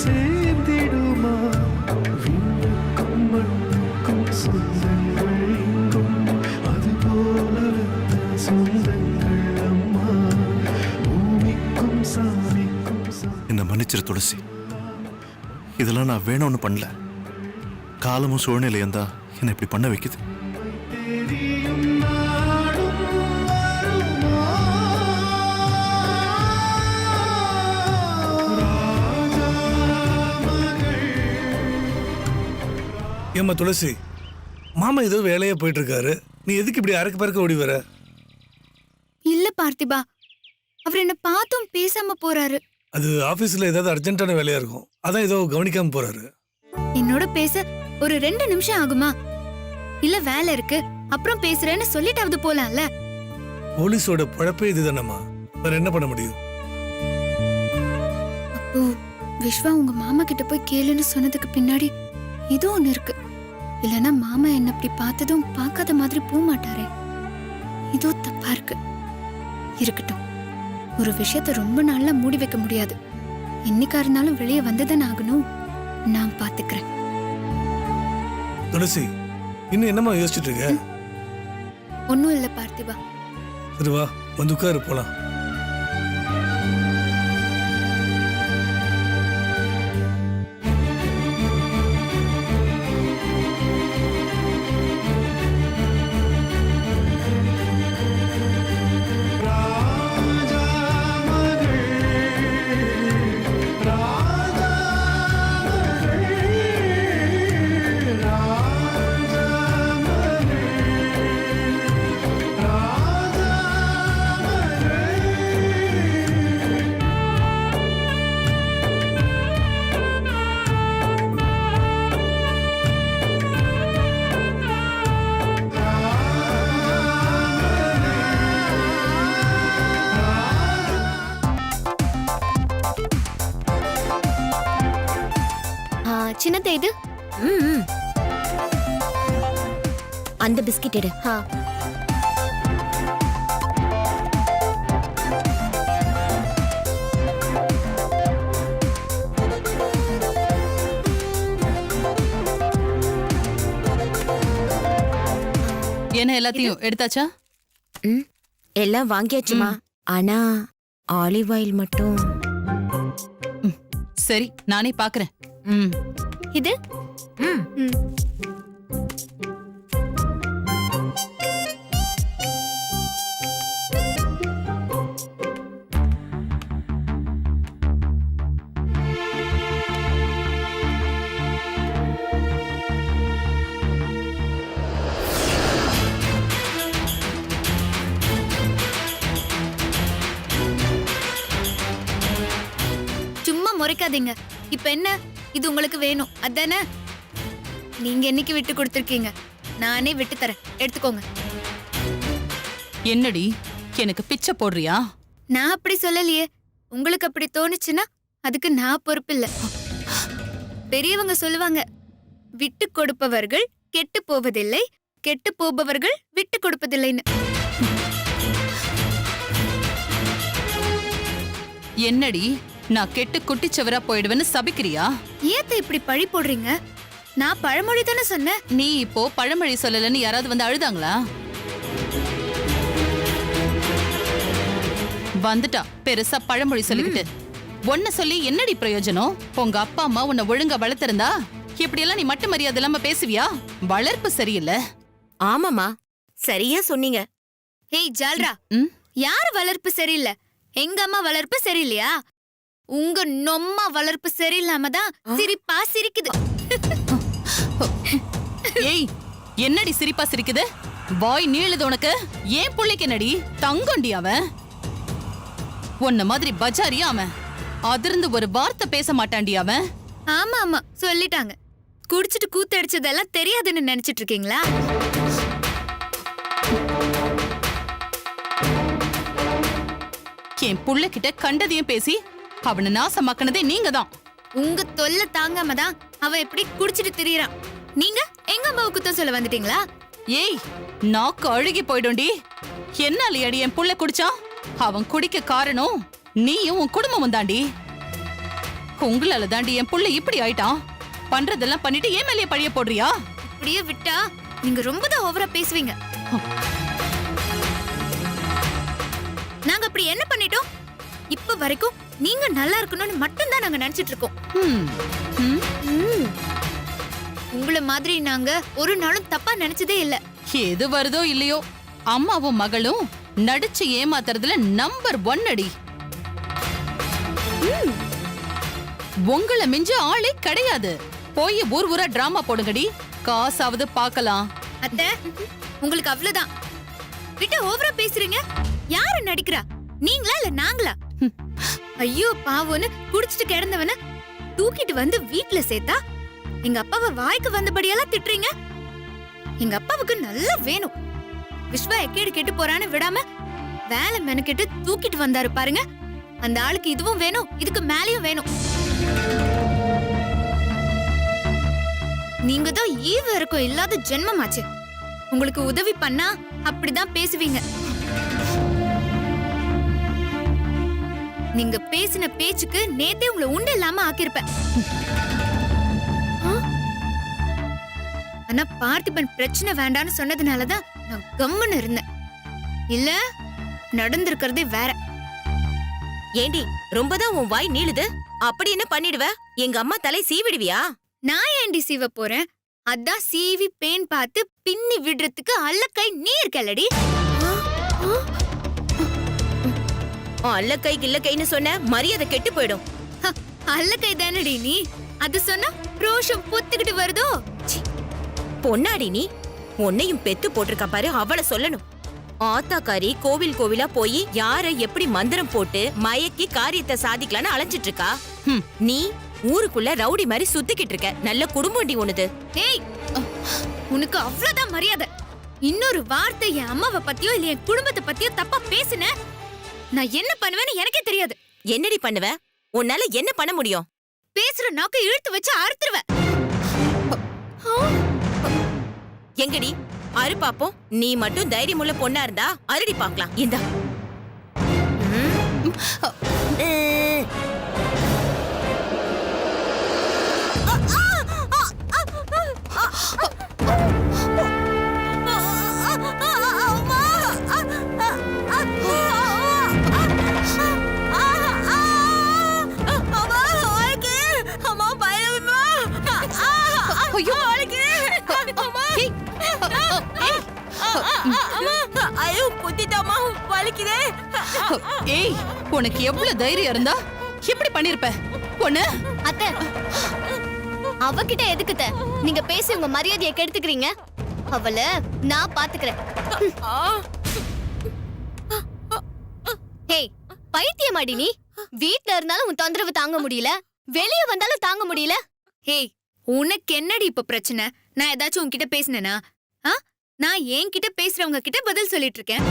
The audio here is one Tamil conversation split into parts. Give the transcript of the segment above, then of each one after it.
சேர்ந்திடுமா விண்ணுக்கும் மண்ணுக்கும் சொந்தங்கள் எங்கும் அதுபோல சொந்தங்கள் அம்மா பூமிக்கும் சாமிக்கும் என்ன மன்னிச்சிரு துளசி. இதெல்லாம் நான் வேணும்னு பண்ணல. காலமும் சூழ்நிலையும் தான் என்னை இப்படி பண்ண வைக்குது. ஏம்மா துளசி, மாமா ஏதோ வேலையா போயிட்டு இருக்காரு, நீ எதுக்கு இப்படி அறக்க பறக்க ஓடி வர? இல்ல பார்த்திபா, அவர் என்ன பார்த்தும் பேசாம போறாரு. அது ஆபீஸ்ல ஏதாவது அர்ஜென்ட்டான வேலையா இருக்கும், அதான் ஏதோ கவனிக்காம போறாரு. என்னோட பேச ஒரு 2 நிமிஷம் ஆகுமா? இல்ல வேலை இருக்கு அப்புறம் பேசுறேன்னு சொல்லிட்டாவது போலாம்ல. போலீஸோட பழப்பே இதுதானம்மா, வேற என்ன பண்ண முடியும்? அப்போ விஸ்வா உங்க மாமா கிட்ட போய் கேளுன்னு சொன்னதுக்கு பின்னாடி இது ஒண்ணு இருக்கு. இல்லனா மாமா என்ன அப்படி பார்த்ததும் பார்க்காத மாதிரி போக மாட்டாரே. இதோ தப்பா இருக்கு. இருக்கட்டும், ஒரு விஷயத்த ரொம்ப நாளா மூடி வைக்க முடியாது. என்னைக்கா இருந்தாலும் வெளியே வந்துதானே ஆகணும். நான் பாத்துக்கிறேன். துளசி, இன்னும் என்னம்மா யோசிச்சுட்டு இருக்க? ஒன்னும் இல்ல பார்த்திபா. சரி வா, வந்து உட்காரு, போலாம். சின்னதே இது அந்த பிஸ்கட் எடு. என்ன எல்லாத்தையும் எடுத்தாச்சா? எல்லாம் வாங்கியாச்சுமா. ஆனா ஆலிவ் ஆயில் மட்டும். சரி, நானே பாக்குறேன். இது சும்மா முறைக்காதீங்க. இப்ப என்ன, இது உங்களுக்கு வேணும் அதானே? நீங்க என்னைக்கு விட்டு கொடுத்திருக்கீங்க, நானே விட்டு தரேன், எடுத்துக்கோங்க. என்னடி, எனக்கு பிச்சை போடுறியா? நான் அப்படி சொல்லலையே. உங்களுக்கு அப்படி தோணுச்சுன்னா அதுக்கு நான் பொறுப்பில்லை. பெரியவங்க சொல்லுவாங்க, விட்டு கொடுப்பவர்கள் கெட்டு போவதில்லை, கெட்டு போபவர்கள் விட்டு கொடுப்பதில்லைன்னு. என்னடி, நான் கெட்டு குட்டிச்சவரா போயிடுவேன்னு சபிக்கிறியா? ஏத்த இப்படி பழி போடுறீங்க? நான் பழமொழி தானே சொன்னேன். நீ இப்போ பழமொழி சொல்லலன்னு யாராவது வந்து அழுதாங்களா? வந்துட்டா பெருசா பழமொழி சொல்லிக்கிட்டு. ஒன்ன சொல்லி என்னடி பிரயோஜனம்? உங்க அப்பா அம்மா உன்னை ஒழுங்கா வளர்த்திருந்தா இப்படி எல்லாம் நீ மட்டும் மரியாதை இல்லாம பேசுவியா? வளர்ப்பு சரியில்லை. ஆமாமா, சரியா சொன்னீங்க. ஏய் ஜால்ரா, யார் வளர்ப்பு சரியில்லை? எங்க அம்மா வளர்ப்பு சரியில்லையா? உங்க நொம்மா வளர்ப்பு சரியில்லாம தான் சிரிப்பா சிரிக்குது. ஏய், என்னடி சிரிப்பா சிரிக்குது? வாய் நீளுது உனக்கு? ஏன் புள்ளைக்கு என்னடி தங்கண்டி அவன்? உன்ன மாதிரி பஜாரியா அவன்? அதிர்ந்து ஒரு வார்த்தை பேச மாட்டாண்டி அவன். ஆமா ஆமா சொல்லிட்டாங்க. குடிச்சிட்டு கூத்தடிச்சதெல்லாம் தெரியாதுன்னு நினைச்சிட்டு இருக்கீங்களா? என் புள்ள கிட்ட கண்டதையும் பேசி அவனை நாசமாக்குனதே நீங்க தான். உங்க தொல்லை தாங்காம தான் அவன் எப்படி குடிச்சிட்டு திரியறான். நீங்க எங்க அம்மாவை குத்தம் சொல்ல வந்துட்டீங்களா? ஏய், நாக்கு அழுகி போய்டும்டி. என்னால அடி என் புள்ள குடிச்சான்? அவன் குடிக்க காரணம் நீயும் உன் குடும்பமும் தாண்டி. உங்களால தாண்டி என் புள்ள இப்படி ஆயிட்டான். பண்றதெல்லாம் பண்ணிட்டு ஏன் மேலேயே பழிய போடுறியா? இப்படியே விட்டா நீங்க ரொம்ப தான் ஓவரா பேசுவீங்க. நாங்க அப்படி என்ன பண்ணிட்டோம்? இப்ப வரைக்கும் நீங்க நல்லா இருக்கணும்னு மட்டும் தான் நாங்க நினைச்சிட்டு இருக்கோம். ம், ம். உங்கள மாதிரி நாங்க ஒரு நாளும் தப்பா நினைச்சதே இல்ல. எது வருதோ இல்லையோ, அம்மாவும் மகளும் நடிச்சு ஏமாத்துறதுல நம்பர் 1 அடி. உங்களை மிஞ்ச ஆளே கிடையாது. போய் ஊர் ஊரா டிராமா போடுங்கடி, காசாவது பார்க்கலாம். அத்தை, உங்களுக்கு அவ்வளவுதான். விட்டு ஓவரா பேசுறீங்க. யாரு நடிக்கிறா, நீங்களா இல்ல நாங்களா? ஐயோ பாவம்னு குடிச்சிட்டு கிடந்தவன தூக்கிட்டு வந்து வீட்ல சேர்த்தா எங்க அப்பாவை வாய்க்கு வந்தபடியெல்லாம் திட்டுறீங்க. எங்க அப்பாவுக்கு நல்லா வேணும். விஸ்வா எக்கேடு கெட்டு போறான்னு விடாம வேலை மெனக்கிட்டு தூக்கிட்டு வந்தாரு பாருங்க. அந்த ஆளுக்கு இதுவும் வேணும், இதுக்கு மேலயும் வேணும். நீங்க தான் ஈவு இருக்கும் இல்லாத ஜென்மமாச்சு. உங்களுக்கு உதவி பண்ணா அப்படிதான் பேசுவீங்க. நீங்க பேசின பேச்சுக்கு நேத்தே உங்களை உண்டு இல்லாம ஆக்கிருப்பேன். ஆனா பார்த்திபன் பிரச்சனை வேண்டான்னு சொன்னதுனாலதான் நான் கம்முன்னு இருந்தேன். இல்ல நடந்திருக்கிறதே வேற. ஏண்டி ரொம்பதான் உன் வாய் நீளுது. அப்படி என்ன பண்ணிடுவ? எங்க அம்மா தலை சீவிடுவியா? நான் ஏண்டி சீவ போறேன்? அதான் சீவி பேன் பார்த்து பின்னி விடுறதுக்கு அல்லக்கை நீ இருக்கலடி. அல்லக்கை கில்லக்கைன்னு சொன்ன மரியாதை கெட்டு போயிடும். அல்லக்கை தானடி நீ. அது சொன்னா ரோஷம் புத்துக்கிட்டு வருதோ? பொன்னாடி நீ உன்னையும் பெத்து போட்டிருக்கா பாரு, அவளை சொல்லணும். ஆத்தாக்காரி கோவில் கோவிலா போய் யார எப்படி மந்திரம் போட்டு மயக்கி காரியத்தை சாதிக்கலான்னு அலைஞ்சிட்டு இருக்கா. நீ ஊருக்குள்ள ரவுடி மாதிரி சுத்திக்கிட்டு இருக்க. நல்ல குடும்பம்டி உனது. ஏய், உனக்கு அவ்வளவுதான் மரியாதை. இன்னொரு வார்த்தை என் அம்மாவை பத்தியோ இல்ல என் குடும்பத்தை பத்தியோ தப்பா பேசுன, நான் என்ன பண்ணுவேன்னு எனக்கே தெரியாது. என்னடி பண்ணுவ? உன்னால என்ன பண்ண முடியும்? பேசுற நாக்க இழுத்து வச்சு அறுத்துருவேன். எங்கடி அரு பாப்போம். நீ மட்டும் தைரியமுள்ள பொண்ணா இருந்தா அருடி பாக்கலாம். இந்தா. ஏய், உனக்கு எவ்வளவு தைரியம் இருந்தா இப்படி பண்ணிருப்ப? பொண்ணு அத்தை, அவகிட்ட எதுக்குத்த நீங்க பேசி உங்க மரியாதையை கெடுத்துக்கிறீங்க? அவளை நான் பாத்துக்கிறேன். ஹேய், பைத்தியமாடி நீ? வீட்ல இருந்தாலும் உன் தொந்தரவு தாங்க முடியல, வெளிய வந்தாலும் தாங்க முடியல. ஹேய், உனக்கு என்னடி இப்ப பிரச்சனை? நான் ஏதாச்சும் உன்கிட்ட பேசினேனா? நான் என்கிட்ட பேசுறவங்க கிட்ட பதில் சொல்லிட்டு இருக்கேன்.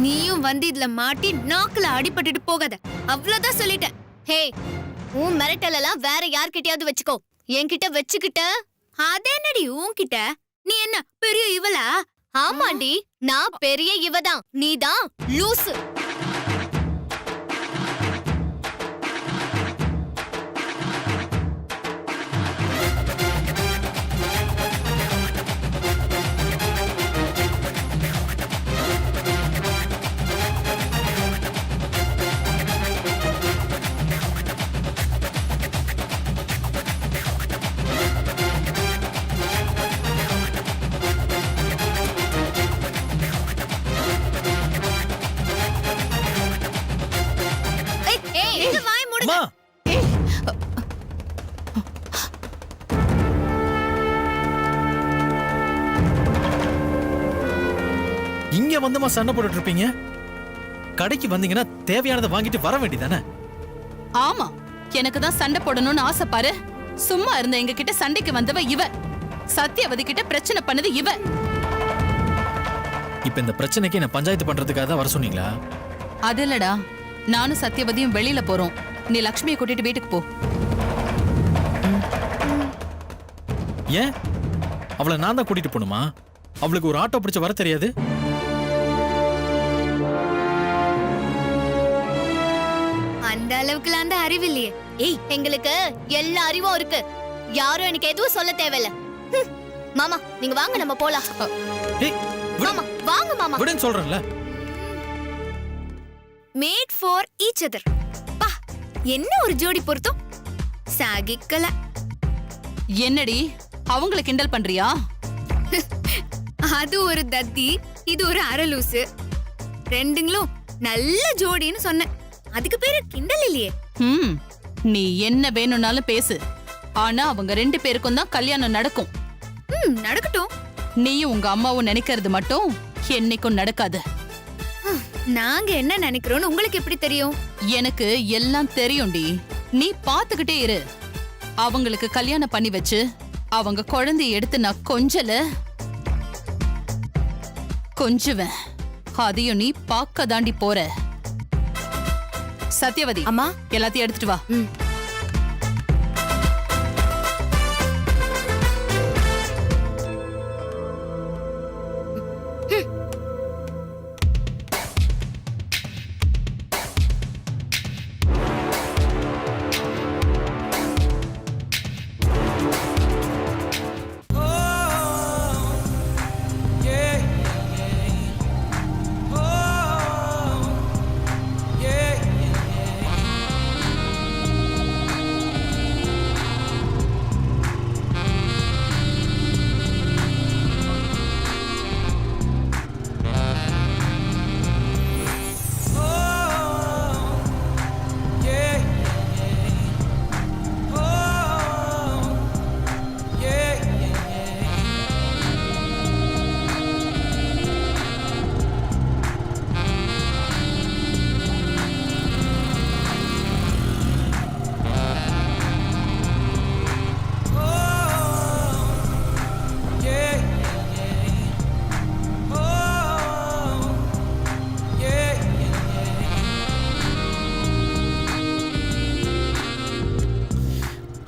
நீயும் வந்து இதுல மாட்டி நாக்குல அடிபட்டுட்டு போகாத. அவ்வளவுதான் சொல்லிட்டேன். ஹே, உன் மிரட்டல் எல்லாம் வேற யார்கிட்டயாவது வச்சுக்கோ. என்கிட்ட வச்சுக்கிட்ட அதேனடி உன்கிட்ட? நீ என்ன பெரிய இவளா? ஆமாண்டி, நான் பெரிய இவதான், நீதான் லூசு. அம்மா, இங்க வந்துமா சண்டை போட்டுட்டு இருப்பீங்க? கடைக்கு வந்தீங்கன்னா தேவையானதை வாங்கிட்டு வர வேண்டியதானே? ஆமா, எனக்கு தான் சண்டை போடணும்னு ஆசை பாரு. சும்மா இருந்த எங்க கிட்ட சண்டைக்கு வந்தவ இவ. சத்தியவதி கிட்ட பிரச்சனை பண்ணது இவ. இப்ப இந்த பிரச்சனைக்கு என்ன பஞ்சாயத்து பண்றதுக்காக தான் வர சொன்னீங்களா? அது இல்லடா, நானும் சத்தியவதியும் வெளியில போறோம். நீ லக்ஷ்மியை கூட்டிட்டு வீட்டுக்கு போ. ஏன் அவளை நான் தான் கூட்டிட்டு போணுமா? அவளுக்கு ஒரு ஆட்டோ பிடிச்ச வர தெரியாது? அந்த அளவுக்குலாம் அந்த அறிவு இல்லையே. ஏய், எங்களுக்கு எல்லா அறிவும் இருக்கு. யாரும் எனக்கு எதுவும் சொல்ல தேவையில்ல. மாமா நீங்க வாங்க, நம்ம போலாம். ஏய் விடு. மாமா வாங்க மாமா. விடுன்னு சொல்றேன்ல. Made for each other. பா, என்ன ஒரு ஜோடி பொருத்தம். சாகிக்கல. என்னடி அவங்கள கிண்டல் பண்றியா? அது ஒரு தத்தி, இது ஒரு அரலூசு. ரெண்டுங்களும் நல்ல ஜோடின்னு சொன்னேன். அதுக்கு பேரு கிண்டல் இல்லையே. நீ என்ன வேணும்னாலும் பேசு. ஆனா அவங்க 2 பேருக்கும் தான் கல்யாணம் நடக்கும். நடக்கட்டும். நீயும் உங்க அம்மாவும் நினைக்கிறது மட்டும் என்னைக்கும் நடக்காது. நாங்க என்ன நினைக்கிறோம்னு உங்களுக்கு எப்படி தெரியும்? எனக்கு எல்லாம் தெரியும்டி. நீ பாத்துக்கிட்டே இரு. அவங்களுக்கு கல்யாணம் பண்ணி வச்சு அவங்க குழந்தைய எடுத்து நான் கொஞ்சுவேன். அதையும் நீ பார்க்க தாண்டி போற. சத்யவதி, அம்மா எல்லாத்தையும் எடுத்துட்டு வா.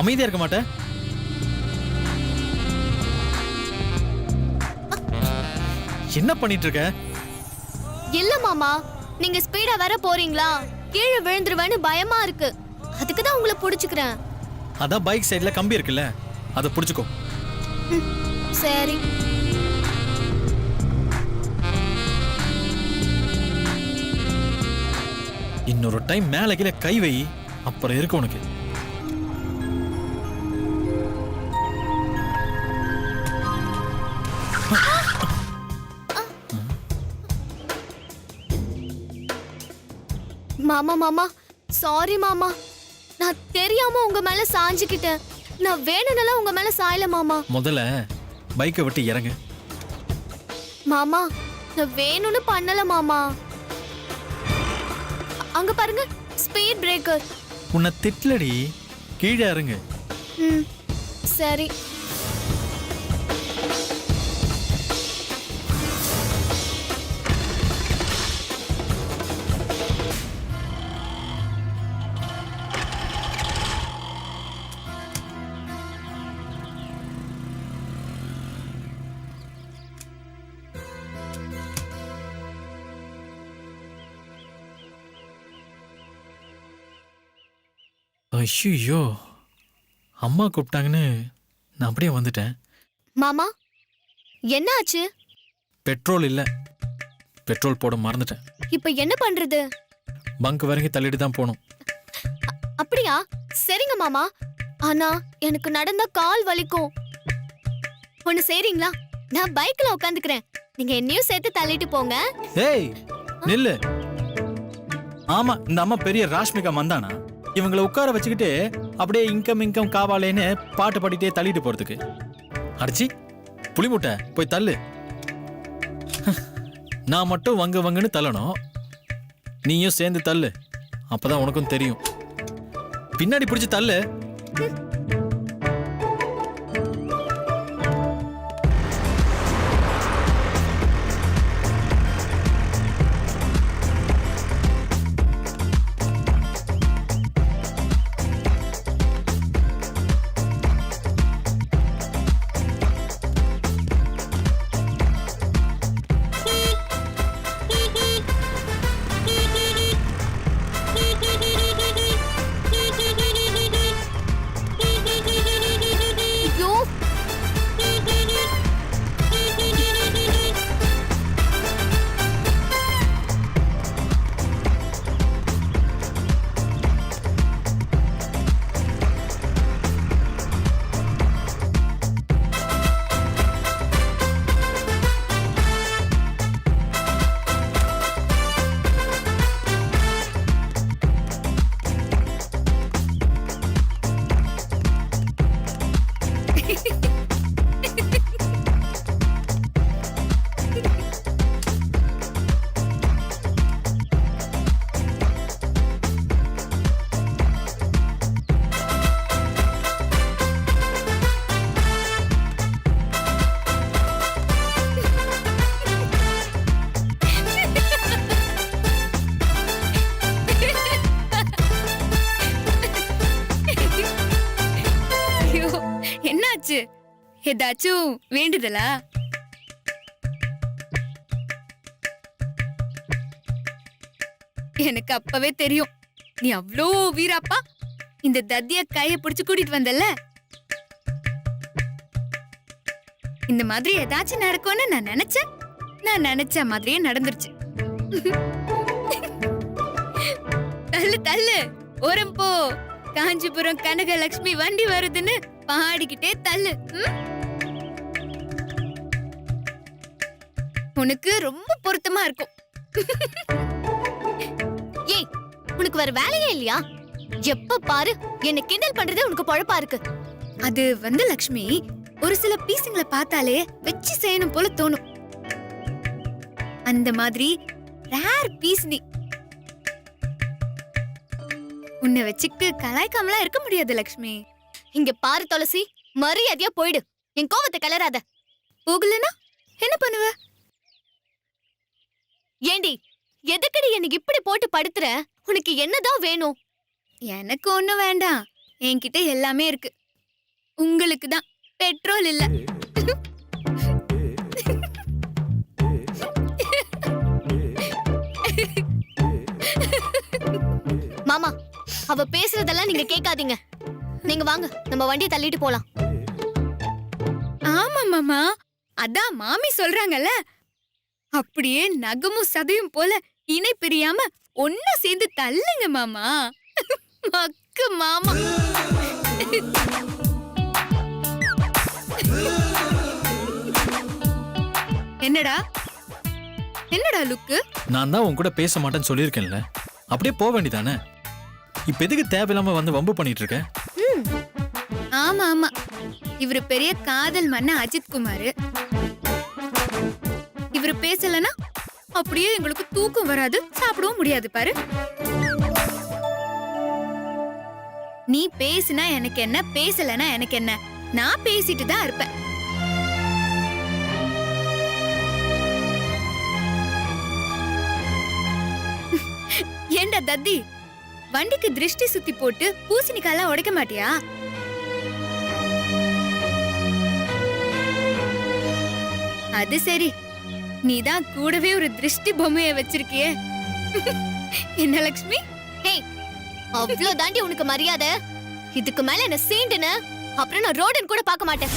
அமைதியா இருக்க மாட்டேன். என்ன பண்ணிட்டு இருக்க? இல்ல மாமா, நீங்க ஸ்பீடா வர போறீங்களா? கீழே விழுந்துருவேன்னு பயமா இருக்கு. அதுக்கு தான் உங்களை புடிச்சுக்கிறேன். அதான் பைக் சைடுல கம்பி இருக்குல்ல, அதை புடிச்சுக்கோ. சரி. இன்னொரு டைம் மேல கீழே கை வை, அப்புறம் இருக்கு உனக்கு. மாமா மாமா சாரி மாமா, நான் தெரியாம உங்க மேல சாஞ்சுக்கிட்டேன். நான் வேணும்னால உங்க மேல சாயல மாமா. முதல்ல பைக்கை விட்டு இறங்கு. மாமா நான் வேணும்னு பண்ணல மாமா. அங்க பாருங்க, ஸ்பீட் பிரேக்கர். உன்னை திட்டலடி, கீழே இறங்கு. சரி. ஐயோ, அம்மா கூப்பிட்டாங்கன்னு நான் அப்படியே வந்துட்டேன். மாமா என்ன ஆச்சு? பெட்ரோல் இல்ல, பெட்ரோல் போட மறந்துட்டேன். இப்ப என்ன பண்றது? பங்க் வரைக்கும் தள்ளிட்டு தான் போகணும். அப்படியா? சரிங்க மாமா. ஆனா எனக்கு நடந்த கால் வலிக்கும். ஒண்ணு செய்றீங்களா? நான் பைக்ல உட்காந்துக்கிறேன், நீங்க என்னையும் சேர்த்து தள்ளிட்டு போங்க. ஏய் நில்லு. ஆமா, இந்த அம்மா பெரிய ராஷ்மிகா மந்தானா? இவங்களை உட்கார வச்சுக்கிட்டு அப்படியே இன்கம் காவாலேன்னு பாட்டு பாடிட்டே தள்ளிட்டு போறதுக்கு. அடிச்சி புளிமுட்டை போய் தள்ளு. நான் மட்டும் வங்குன்னு தள்ளணும், நீயும் சேர்ந்து தள்ளு. அப்பதான் உனக்கும் தெரியும். பின்னாடி பிடிச்சு தள்ளு. ஏதாச்சும் வேண்டுதலா? எனக்கு அப்பவே தெரியும் நீ அவ்ளோ வீராப்பா இந்த தத்திய கைய பிடிச்சு கூட்டிட்டு வந்தல்ல. இந்த மாதிரி ஏதாச்சும் நடக்கும்னு நான் நினைச்சேன். நான் நினைச்ச மாதிரியே நடந்துருச்சு. தள்ளு தள்ளு ஓரம் போ. காஞ்சிபுரம் கனகலட்சுமி வண்டி வருதுன்னு பாடிக்கிட்டே தள்ளு. உனக்கு ரொம்ப பொருத்தமா இருக்கும். ஏய், உனக்கு வேற வேலையே இல்லையா? எப்ப பாரு என்ன கிண்டல் பண்றதே உனக்கு பொழப்பா இருக்கு. அது வந்து லக்ஷ்மி, ஒரு சில பீஸுங்களை பார்த்தாலே வச்சு செய்யணும் போல தோணும். அந்த மாதிரி ரேர் பீஸ் நீ. உன்னை வச்சுக்கிட்டு கலாய்க்காமலாம் இருக்க முடியாது லக்ஷ்மி. இங்க பாரு துளசி, மரியாதையா போயிடு. என் கோவத்தை கிளறாத. போகலனா என்ன பண்ணுவ? ஏண்டி, எதுக்கடி எனக்கு இப்படி போட்டு படுத்துற? உனக்கு என்னதான் வேணும்? எனக்கு ஒண்ணும் வேண்டாம். என்கிட்ட எல்லாமே இருக்கு. உங்களுக்கு தான் பெட்ரோல் இல்ல. மாமா, அவ பேசுறதெல்லாம் நீங்க கேட்காதீங்க. நீங்க வாங்க, நம்ம வண்டியை தள்ளிட்டு போலாம். ஆமா மாமா, அதான் மாமி சொல்றாங்கல்ல. அப்படியே நகமும் சதையும் போல இணை பிரியாம ஒன்னா சேர்ந்து தள்ளுங்க மாமா. மக்கு மாமா. என்னடா என்னடா லுக்கு? நான் தான் உன் கூட பேச மாட்டேன்னு சொல்லியிருக்கேன்ல, அப்படியே போக வேண்டியதானே. இப்ப எதுக்கு தேவையில்லாம வந்து வம்பு பண்ணிட்டு இருக்க? ஆமா ஆமா, இவரு பெரிய காதல் மன்ன அஜித் குமார். இவரு பேசலனா அப்படியே எங்களுக்கு தூக்கம் வராது, சாப்பிடவும் முடியாது பாரு. நீ பேசினா எனக்கு என்ன, பேசலனா எனக்கு என்ன? நான் பேசிட்டு தான் இருப்பேன். ஏண்டா தத்தி, வண்டிக்கு திருஷ்டி சுத்தி போட்டு பூசணிக்காலாம் உடைக்க மாட்டியா? அது சரி, நீதான் கூடவே ஒரு திருஷ்டி பொம்மைய வச்சிருக்கியே. என்ன லக்ஷ்மி? ஹே, அவ்ளோ தாண்டி உனக்கு மரியாதை. இதுக்கு மேல என்ன சீண்டுன அப்புறம் நான் ரோடன் கூட பார்க்க மாட்டேன்.